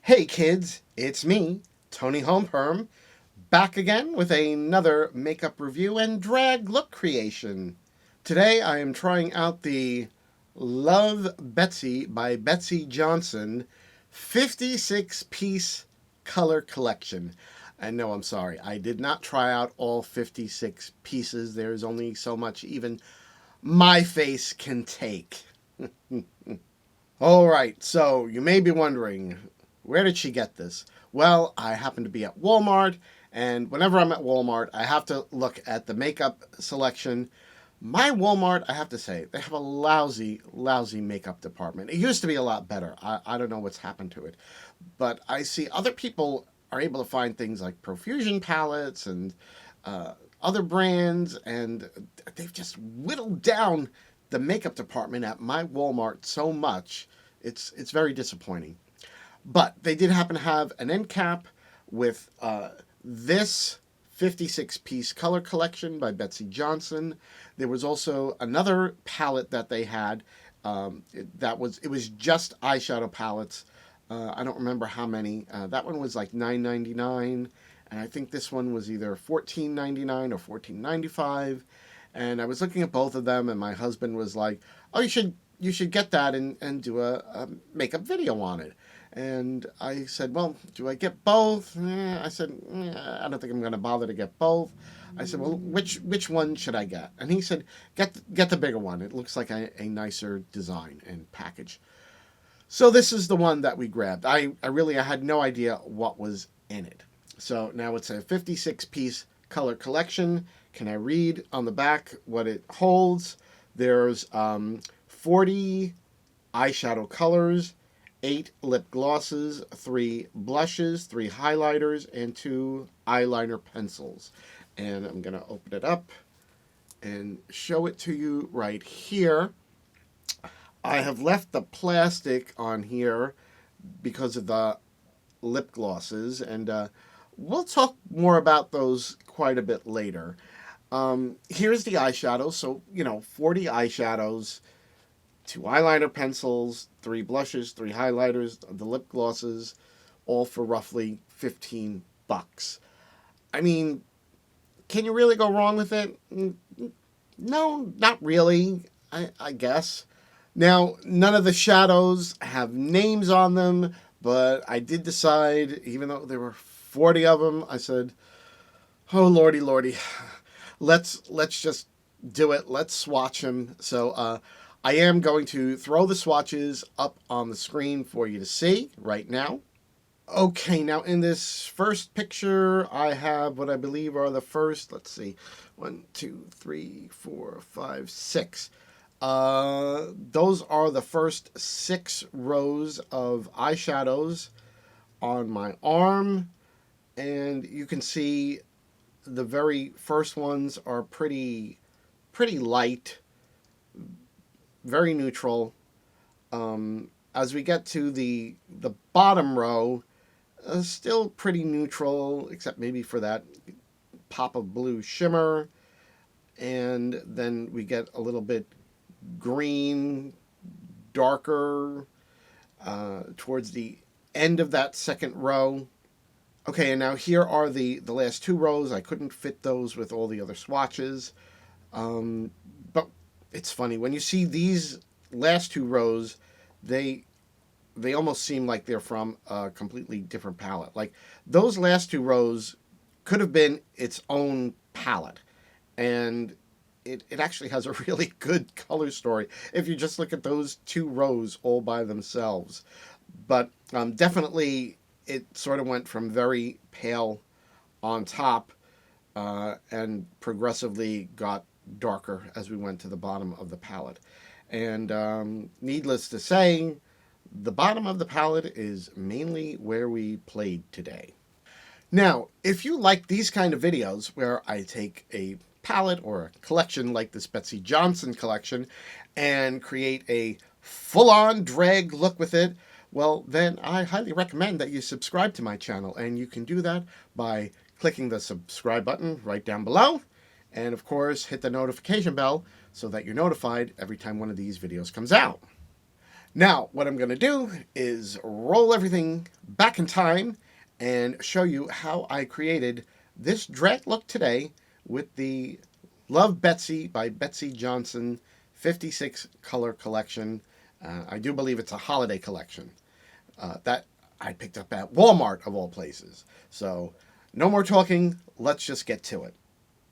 Hey kids, it's me, Toni Homeperm, back again with another makeup review and drag look creation. Today I am trying out the Luv Betsey by Betsey Johnson 56-piece color collection. And no, I'm sorry, I did not try out all 56 pieces. There's only so much even my face can take. All right, so you may be wondering, where did she get this? Well, I happen to be at Walmart, and whenever I'm at Walmart, I have to look at the makeup selection. My Walmart, I have to say, they have a lousy, lousy makeup department. It used to be a lot better. I don't know what's happened to it. But I see other people are able to find things like Profusion palettes and other brands, and they've just whittled down the makeup department at my Walmart so much. It's very disappointing. But they did happen to have an end cap with this 56-piece color collection by Betsey Johnson. There was also another palette that they had. It was just eyeshadow palettes. I don't remember how many. That one was like $9.99, and I think this one was either $14.99 or $14.95. And I was looking at both of them, and my husband was like, "Oh, you should get that and do a makeup video on it." And I said, "Well, do I get both?" I said, "I don't think I'm going to bother to get both." I said, "Well, which one should I get?" And he said, get the bigger one. It looks like a nicer design and package." So this is the one that we grabbed. I had no idea what was in it. So now it's a 56-piece color collection. Can I read on the back what it holds? There's 40 eyeshadow colors, 8 lip glosses, 3 blushes, 3 highlighters, and 2 eyeliner pencils. And I'm going to open it up and show it to you right here. I have left the plastic on here because of the lip glosses, and we'll talk more about those quite a bit later. Here's the eyeshadows. So, 40 eyeshadows, 2 eyeliner pencils, 3 blushes, 3 highlighters, the lip glosses, all for roughly $15. I mean, can you really go wrong with it? No, not really, I guess. Now, none of the shadows have names on them, but I did decide, even though there were 40 of them, I said, "Oh, lordy, lordy, let's just do it. Let's swatch them." So I am going to throw the swatches up on the screen for you to see right now. Okay, now in this first picture, I have what I believe are the first, let's see, 1, 2, 3, 4, 5, 6. Those are the first 6 rows of eyeshadows on my arm, and you can see the very first ones are pretty light, very neutral. As we get to the bottom row, still pretty neutral, except maybe for that pop of blue shimmer, and then we get a little bit green, darker towards the end of that second row. Okay, and now here are the last 2 rows. I couldn't fit those with all the other swatches. But it's funny, when you see these last 2 rows, they almost seem like they're from a completely different palette. Like, those last 2 rows could have been its own palette. And it actually has a really good color story if you just look at those 2 rows all by themselves. But definitely it sort of went from very pale on top and progressively got darker as we went to the bottom of the palette. And needless to say, the bottom of the palette is mainly where we played today. Now, if you like these kind of videos where I take a palette or a collection like this Betsey Johnson collection and create a full-on drag look with it, well, then I highly recommend that you subscribe to my channel, and you can do that by clicking the subscribe button right down below, and of course hit the notification bell so that you're notified every time one of these videos comes out. Now, what I'm going to do is roll everything back in time and show you how I created this dread look today with the Luv Betsey by Betsey Johnson 56 color collection. I do believe it's a holiday collection that I picked up at Walmart of all places. So, no more talking. Let's just get to it.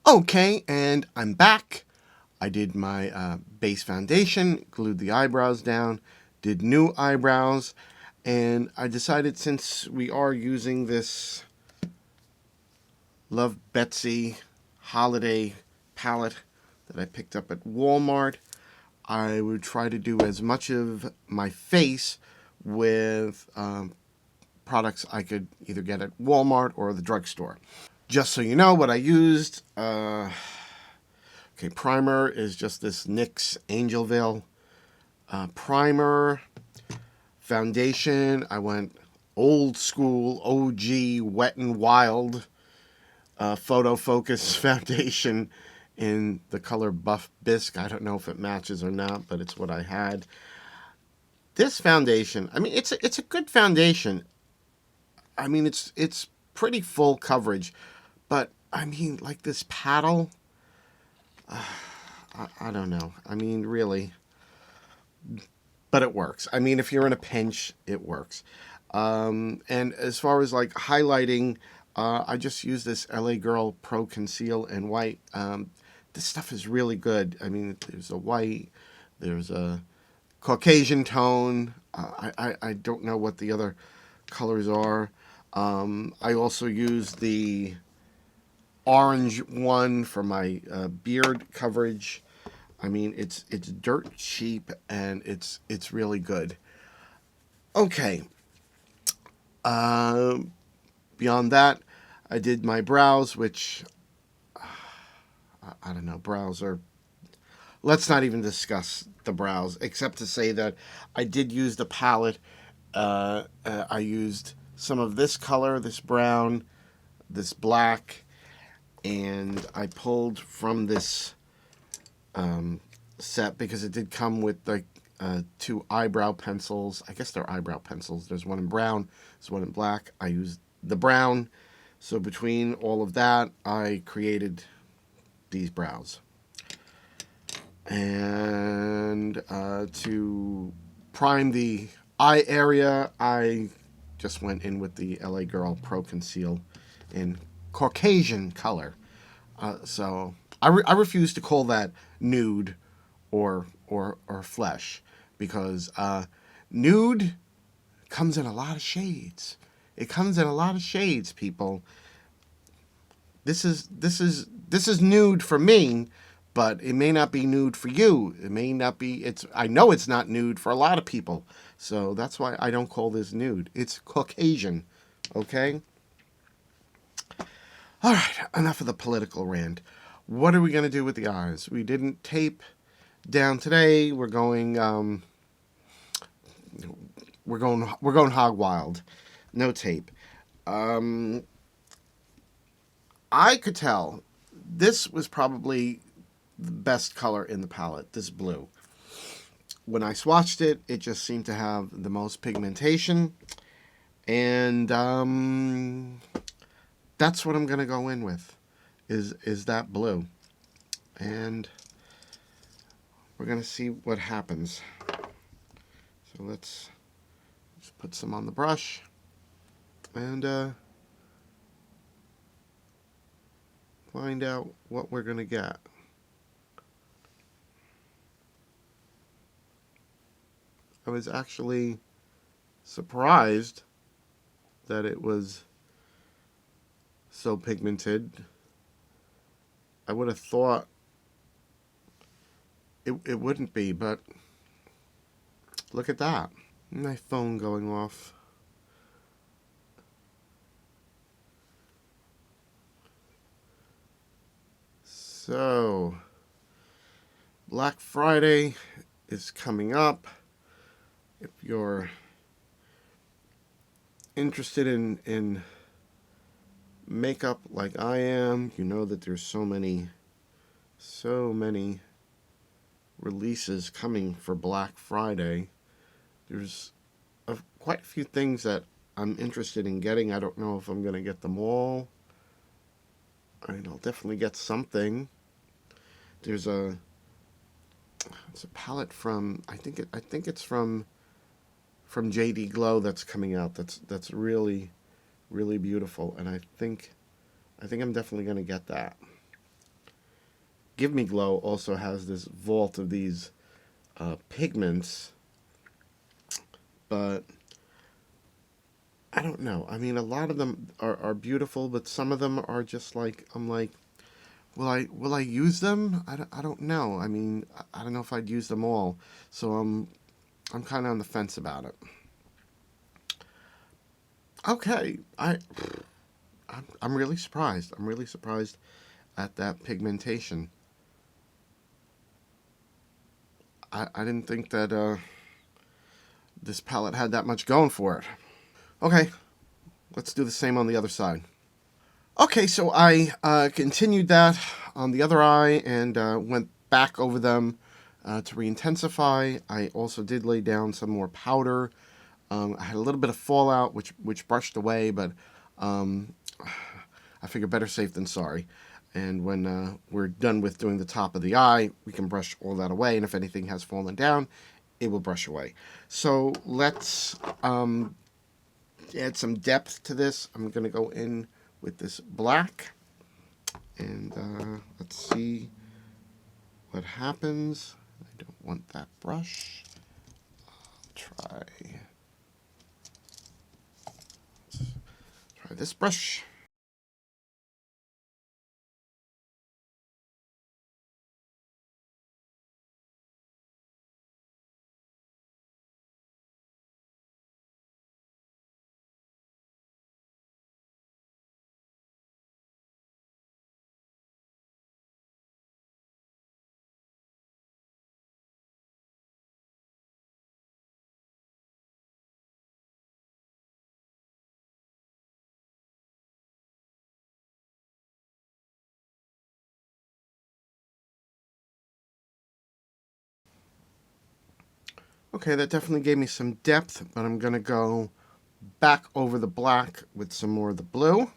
Okay, and I'm back. I did my base foundation, glued the eyebrows down, did new eyebrows, and I decided since we are using this Luv Betsey holiday palette that I picked up at Walmart, I would try to do as much of my face with products I could either get at Walmart or the drugstore. Just so you know what I used, okay, primer is just this NYX Angel Veil primer. Foundation, I went old school, OG, Wet n Wild Photo Focus foundation in the color Buff Bisque. I don't know if it matches or not, but it's what I had. This foundation, I mean, it's a good foundation. I mean, it's pretty full coverage, but I mean, like this paddle, I don't know. I mean, really. But it works. I mean, if you're in a pinch, it works. And as far as like highlighting, I just use this LA Girl Pro Conceal in white. This stuff is really good. I mean, there's a white, there's a Caucasian tone. I don't know what the other colors are. I also use the orange one for my beard coverage. I mean, it's dirt cheap and it's really good. Okay. Beyond that, I did my brows, which I don't know. Brows are. Let's not even discuss the brows, except to say that I did use the palette. I used some of this color, this brown, this black, and I pulled from this set because it did come with like two eyebrow pencils. I guess they're eyebrow pencils. There's one in brown, there's one in black. I used the brown. So between all of that, I created these brows. And to prime the eye area, I just went in with the LA Girl Pro Conceal in Caucasian color. So I refuse to call that nude or flesh because nude comes in a lot of shades. It comes in a lot of shades, people. This is nude for me, but it may not be nude for you. It may not be. I know it's not nude for a lot of people, so that's why I don't call this nude. It's Caucasian, okay? All right, enough of the political rant. What are we going to do with the eyes? We didn't tape down today. We're going hog wild. No tape. I could tell this was probably the best color in the palette, this blue. When I swatched it, it just seemed to have the most pigmentation. And that's what I'm going to go in with, is that blue. And we're going to see what happens. So let's just put some on the brush. And find out what we're going to get. I was actually surprised that it was so pigmented. I would have thought it wouldn't be, but look at that. My phone going off. So, Black Friday is coming up. If you're interested in makeup like I am, you know that there's so many releases coming for Black Friday. There's quite a few things that I'm interested in getting. I don't know if I'm going to get them all. I mean, I'll definitely get something. There's it's a palette from I think it's from JD Glow that's coming out. That's really really beautiful, and I think I'm definitely going to get that. Give Me Glow also has this vault of these pigments, but I don't know. I mean, a lot of them are beautiful, but some of them are just like I'm like, will I use them? I don't know. I mean, I don't know if I'd use them all. So I'm kind of on the fence about it. Okay, I'm really surprised. I'm really surprised at that pigmentation. I didn't think that this palette had that much going for it. Okay, let's do the same on the other side. Okay, so I continued that on the other eye and went back over them to re-intensify. I also did lay down some more powder. I had a little bit of fallout, which brushed away, but um, I figure better safe than sorry. And when we're done with doing the top of the eye, we can brush all that away. And if anything has fallen down, it will brush away. So let's add some depth to this. I'm going to go in with this black. And let's see what happens. I don't want that brush. Try this brush. Okay, that definitely gave me some depth, but I'm going to go back over the black with some more of the blue.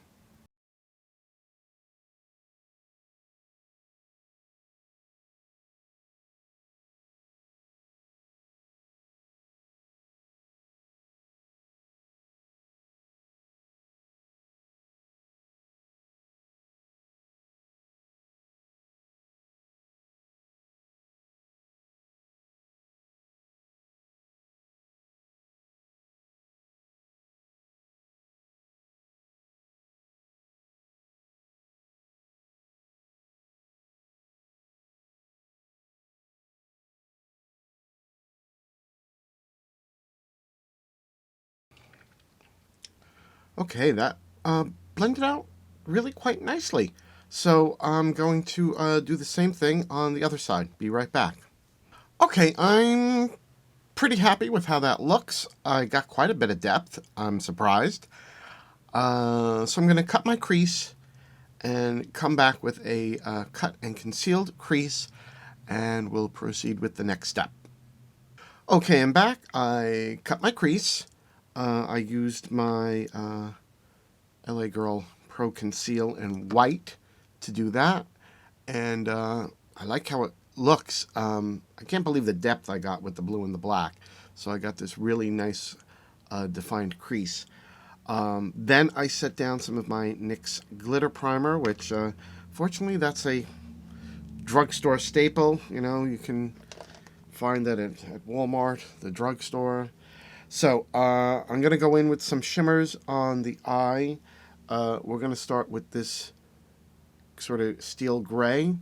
Okay, that blended out really quite nicely. So I'm going to do the same thing on the other side. Be right back. Okay, I'm pretty happy with how that looks. I got quite a bit of depth. I'm surprised. So I'm going to cut my crease and come back with a cut and concealed crease, and we'll proceed with the next step. Okay, I'm back. I cut my crease. I used my LA Girl Pro Conceal in white to do that, and I like how it looks. I can't believe the depth I got with the blue and the black. So I got this really nice defined crease. Then I set down some of my NYX glitter primer, which fortunately that's a drugstore staple. You know, you can find that at Walmart, the drugstore. So I'm going to go in with some shimmers on the eye. We're going to start with this sort of steel gray.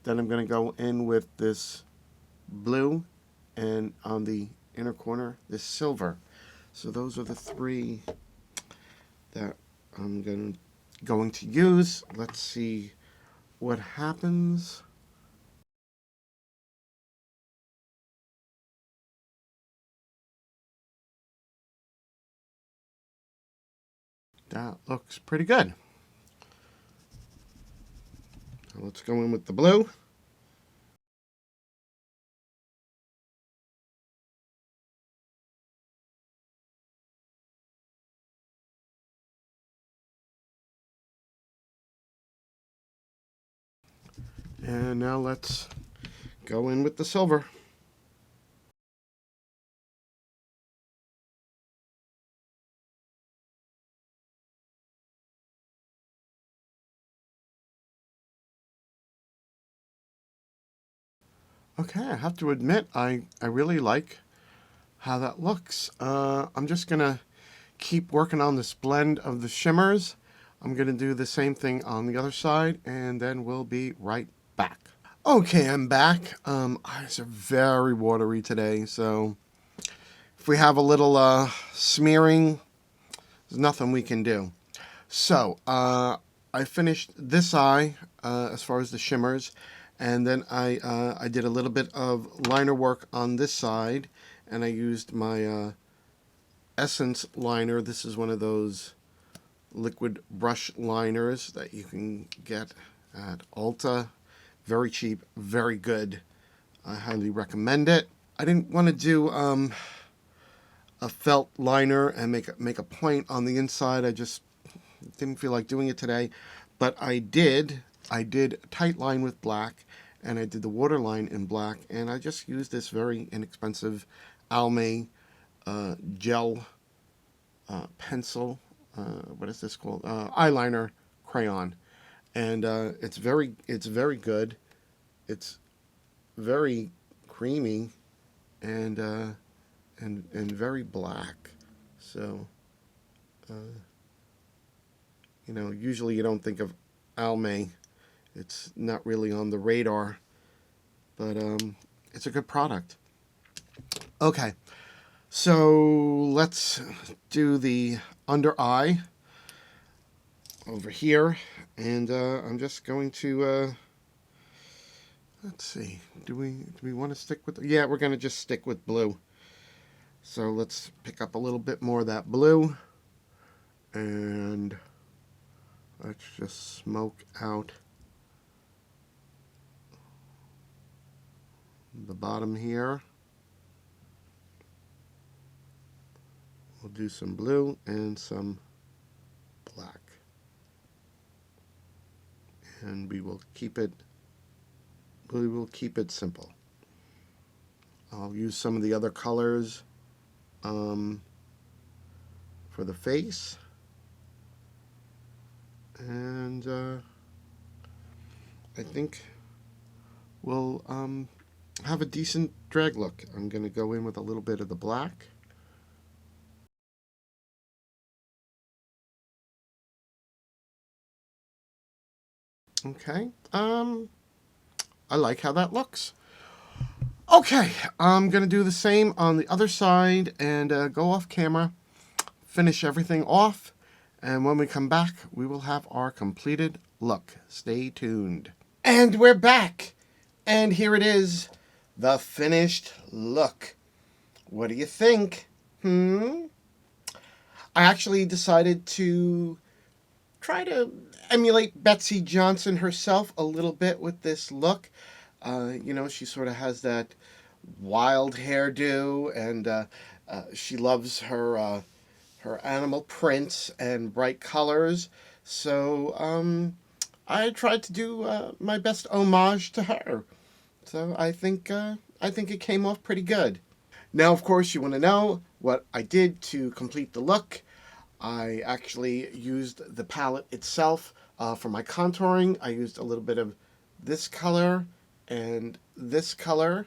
Then I'm going to go in with this blue, and on the inner corner, this silver. So those are the three that I'm going to use. Let's see what happens. That looks pretty good. Now let's go in with the blue. And now let's go in with the silver. Okay, I have to admit, I really like how that looks. I'm just going to keep working on this blend of the shimmers. I'm going to do the same thing on the other side, and then we'll be right back. Okay, I'm back. Eyes are very watery today, so if we have a little smearing, there's nothing we can do. So, I finished this eye as far as the shimmers, and then I did a little bit of liner work on this side, and I used my Essence liner. This is one of those liquid brush liners that you can get at Ulta. Very cheap, very good. I highly recommend it. I didn't want to do a felt liner and make a point on the inside. I just didn't feel like doing it today, but I did tight line with black, and I did the waterline in black, and I just used this very inexpensive Almay gel pencil. What is this called? Eyeliner crayon, and it's very good. It's very creamy and very black. So you know, usually you don't think of Almay. It's not really on the radar, but it's a good product. Okay, so let's do the under eye over here, and I'm just going to let's see. Do we want to stick with? Yeah, we're going to just stick with blue. So let's pick up a little bit more of that blue, and let's just smoke out the bottom here. We'll do some blue and some black. And we will keep it simple. I'll use some of the other colors for the face. And I think we'll have a decent drag look. I'm going to go in with a little bit of the black. Okay, I like how that looks. Okay, I'm going to do the same on the other side and go off camera, finish everything off, and when we come back, we will have our completed look. Stay tuned. And we're back, and here it is, the finished look. What do you think? I actually decided to try to emulate Betsey Johnson herself a little bit with this look. You know, she sort of has that wild hairdo, and she loves her animal prints and bright colors. So I tried to do my best homage to her. So I think it came off pretty good. Now, of course, you want to know what I did to complete the look. I actually used the palette itself for my contouring. I used a little bit of this color and this color.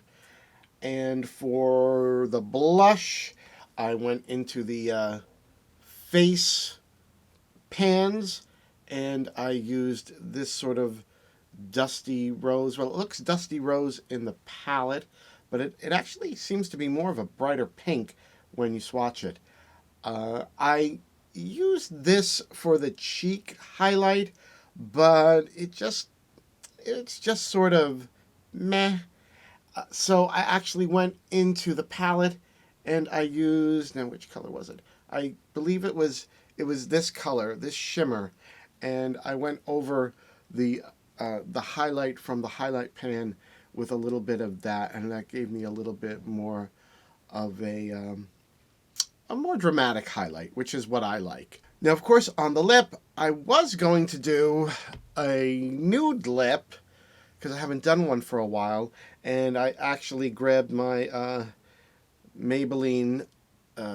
And for the blush, I went into the face pans, and I used this sort of dusty rose. Well, it looks dusty rose in the palette, but it actually seems to be more of a brighter pink when you swatch it. I used this for the cheek highlight, but it's just sort of meh. So I actually went into the palette and I used, now which color was it? I believe it was this color, this shimmer, and I went over the highlight from the highlight pan with a little bit of that, and that gave me a little bit more of a more dramatic highlight, which is what I like. Now, of course, on the lip, I was going to do a nude lip because I haven't done one for a while, and I actually grabbed my Maybelline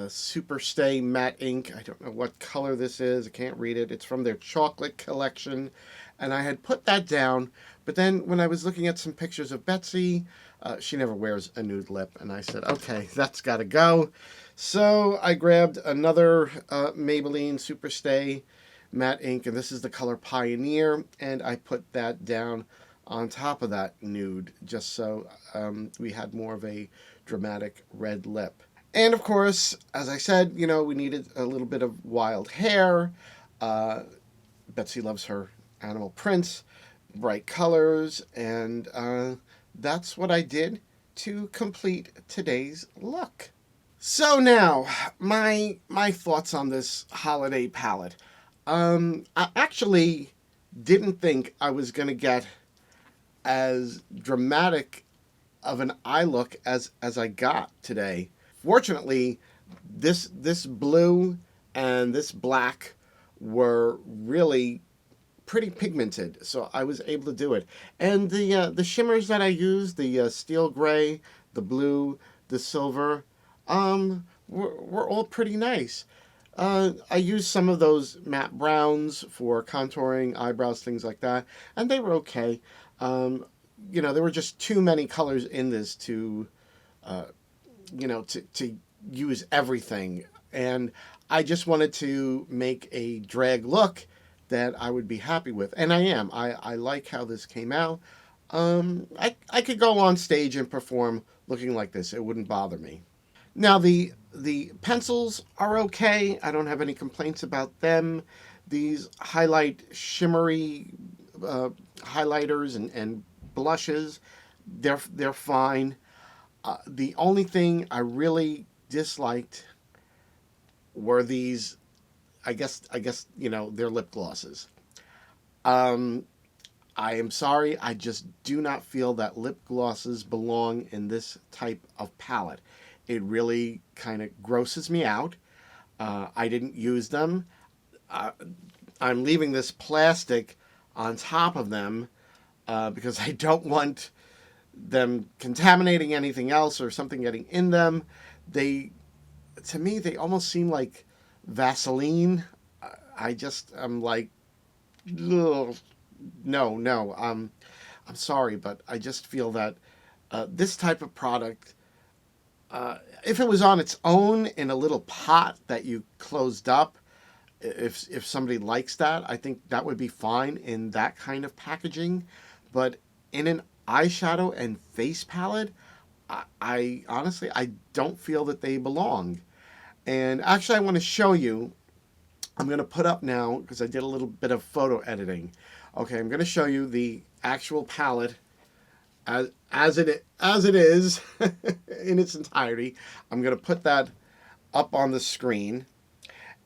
Super Stay Matte Ink. I don't know what color this is. I can't read it. It's from their chocolate collection. And I had put that down. But then when I was looking at some pictures of Betsey, she never wears a nude lip. And I said, okay, that's got to go. So I grabbed another Maybelline Super Stay Matte Ink. And this is the color Pioneer. And I put that down on top of that nude, just so we had more of a dramatic red lip. And of course, as I said, you know, we needed a little bit of wild hair. Betsey loves her animal prints, bright colors, and that's what I did to complete today's look. So now, my thoughts on this holiday palette. I actually didn't think I was going to get as dramatic of an eye look as I got today. Fortunately, this blue and this black were really pretty pigmented, so I was able to do it. And the shimmers that I used, the steel gray, the blue, the silver, were all pretty nice. I used some of those matte browns for contouring, eyebrows, things like that, and they were okay. You know, there were just too many colors in this to you know, to use everything. And I just wanted to make a drag look that I would be happy with. And I am. I like how this came out. I could go on stage and perform looking like this. It wouldn't bother me. Now, the pencils are okay. I don't have any complaints about them. These highlight shimmery highlighters and blushes, they're fine. The only thing I really disliked were these, I guess, you know, they're lip glosses. I am sorry, I just do not feel that lip glosses belong in this type of palette. It really kind of grosses me out. I didn't use them. I'm leaving this plastic on top of them because I don't want them contaminating anything else or something getting in them. To me, they almost seem like Vaseline. I'm like, ugh, no. I'm sorry, but I just feel that this type of product, if it was on its own in a little pot that you closed up, if somebody likes that, I think that would be fine in that kind of packaging. But in an eyeshadow and face palette, I honestly, I don't feel that they belong. And actually, I want to show you. I'm going to put up now, because I did a little bit of photo editing. Okay, I'm going to show you the actual palette as it is in its entirety. I'm going to put that up on the screen.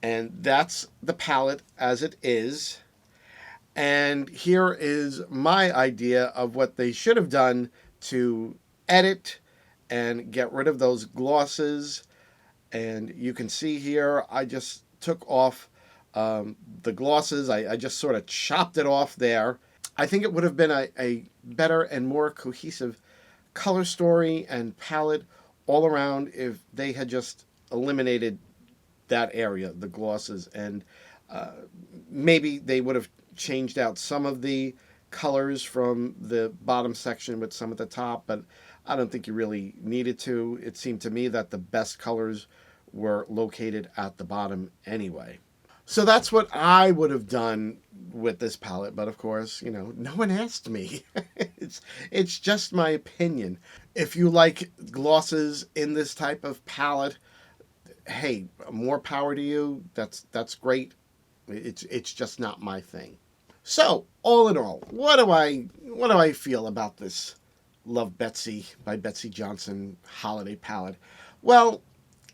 And that's the palette as it is. And here is my idea of what they should have done to edit and get rid of those glosses. And you can see here, I just took off the glosses. I just sort of chopped it off there. I think it would have been a better and more cohesive color story and palette all around if they had just eliminated that area, the glosses, and maybe they would have changed out some of the colors from the bottom section with some at the top, but I don't think you really needed to. It seemed to me that the best colors were located at the bottom anyway. So that's what I would have done with this palette, but of course, you know, no one asked me. It's just my opinion. If you like glosses in this type of palette, hey, more power to you. That's great. It's just not my thing. So, all in all, what do I feel about this Luv Betsey by Betsey Johnson holiday palette? Well,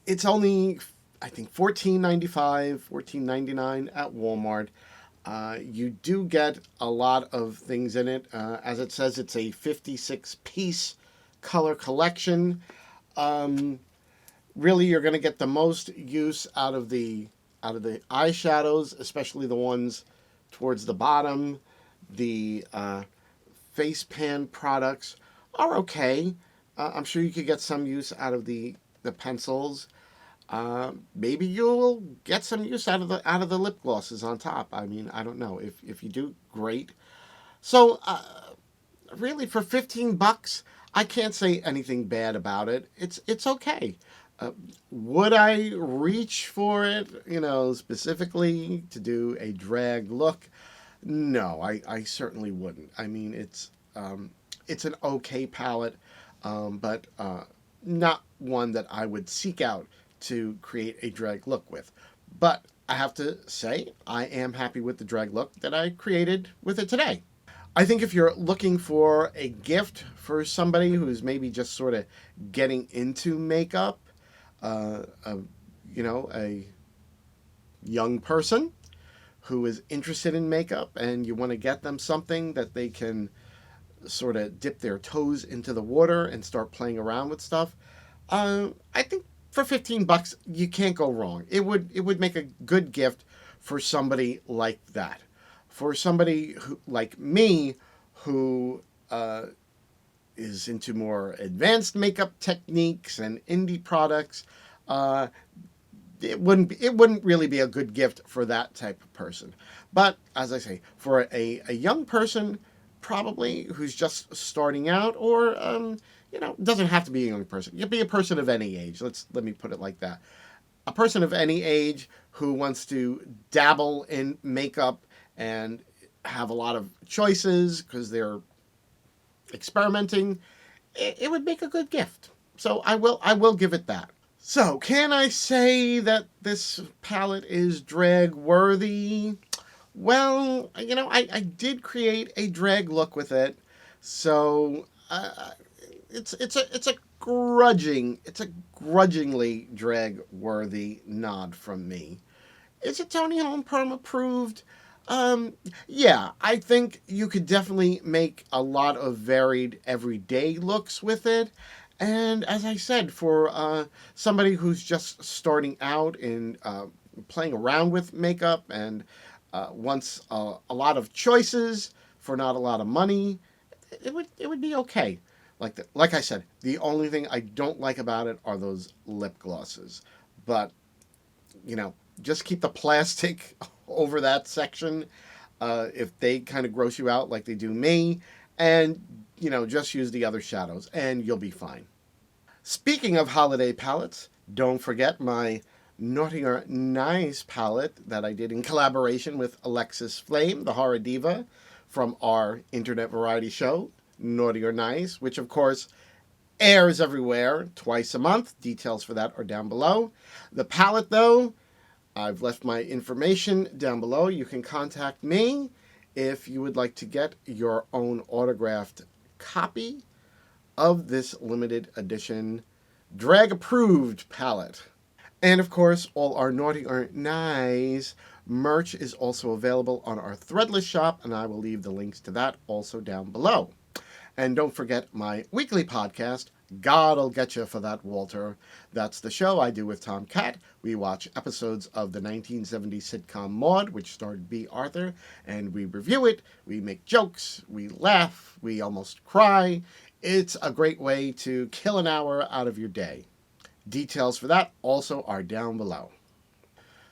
it's only, I think, $14.95, $14.99 at Walmart. You do get a lot of things in it. As it says, it's a 56-piece color collection. Really, you're going to get the most use out of the eyeshadows, especially the ones towards the bottom. The face pan products are okay. I'm sure you could get some use out of the pencils. Maybe you'll get some use out of the lip glosses on top. I mean, I don't know. If you do, great. So really, for $15, I can't say anything bad about it. It's okay. Uh, would I reach for it, specifically to do a drag look? No, I certainly wouldn't. I mean, it's an okay palette, but not one that I would seek out to create a drag look with. But I have to say, I am happy with the drag look that I created with it today. I think if you're looking for a gift for somebody who's maybe just sort of getting into makeup, uh, a, a young person who is interested in makeup and you want to get them something that they can sort of dip their toes into the water and start playing around with stuff, I think for $15 you can't go wrong. It would make a good gift for somebody like that. For somebody like me, who is into more advanced makeup techniques and indie products, it wouldn't really be a good gift for that type of person. But as I say, for a young person, probably who's just starting out, or doesn't have to be a young person. You can be a person of any age. Let me put it like that. A person of any age who wants to dabble in makeup and have a lot of choices because they're experimenting, it would make a good gift. So I will give it that. So, can I say that this palette is drag worthy? Well, I did create a drag look with it, so it's a grudgingly drag worthy nod from me. Is it Toni Homeperm approved? Yeah, I think you could definitely make a lot of varied everyday looks with it. And as I said, for somebody who's just starting out in playing around with makeup and wants a lot of choices for not a lot of money, it would be okay. Like I said, the only thing I don't like about it are those lip glosses. But you know, just keep the plastic over that section if they kind of gross you out like they do me, and just use the other shadows and you'll be fine. Speaking of holiday palettes, don't forget my Naughty or Nice palette that I did in collaboration with Alexis Flame, the horror diva from our internet variety show, Naughty or Nice, which of course airs everywhere twice a month. Details for that are down below. The palette, though, I've left my information down below. You can contact me if you would like to get your own autographed copy of this limited edition drag approved palette. And of course, all our Naughty or Nice merch is also available on our Threadless shop, and I will leave the links to that also down below. And don't forget my weekly podcast, God'll Get You for That, Walter. That's the show I do with Tom Cat. We watch episodes of the 1970s sitcom Maude, which starred B. Arthur, and we review it. We make jokes, we laugh, we almost cry. It's a great way to kill an hour out of your day. Details for that also are down below.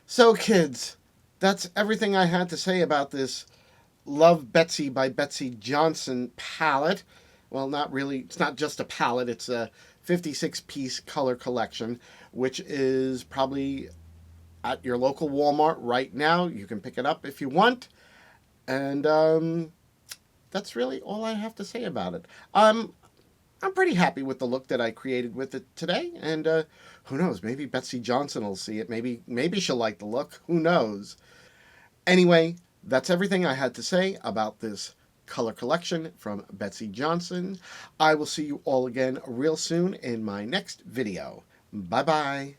So, kids, that's everything I had to say about this Luv Betsey by Betsey Johnson palette. Well, not really. It's not just a palette. It's a 56-piece color collection, which is probably at your local Walmart right now. You can pick it up if you want. And that's really all I have to say about it. I'm pretty happy with the look that I created with it today. And who knows? Maybe Betsey Johnson will see it. Maybe she'll like the look. Who knows? Anyway, that's everything I had to say about this color collection from Betsey Johnson. I will see you all again real soon in my next video. Bye-bye.